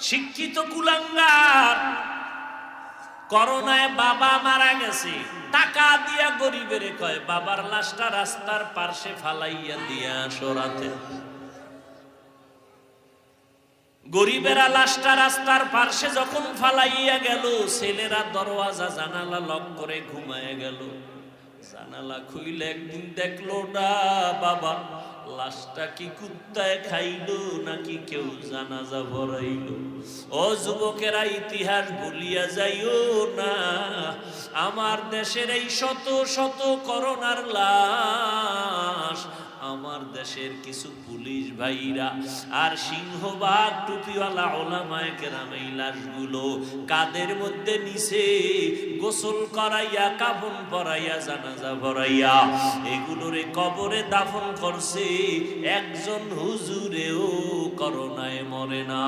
শিক্ষিত কুলাঙ্গার করোনায় বাবা মারা গেছে, টাকা দিয়া গরিবের কয় বাবার লাশটা রাস্তার পাশে ফালাইয়া দিয়া সরাতে। গরিবেরা লাশটা রাস্তার পাশে যখন ফালাইয়া গেল, ছেলেরা দরওয়াজা জানালা লক করে ঘুমায় গেল। জানালা খুইলে একদিন দেখলো না বাবা লাশটা কি কুত্তায় খাইলো নাকি কেউ জানাজা ভরাইলো। ও যুবকেরা, ইতিহাস ভুলিয়া যাইও না। আমার দেশের এই শত শত করোনার লাশ আমার দেশের কিছু পুলিশ ভাইরা আর সিংহবাগ টুপিওয়ালা ওলামায়ে কেরাম এই লাশগুলো কাদের মধ্যে নিছে, গোসল করাইয়া কাফন পরাইয়া জানাজা ভরাইয়া এগুলোরে কবরে দাফন করছে। একজন হুজুরেও করোনায় মরে না।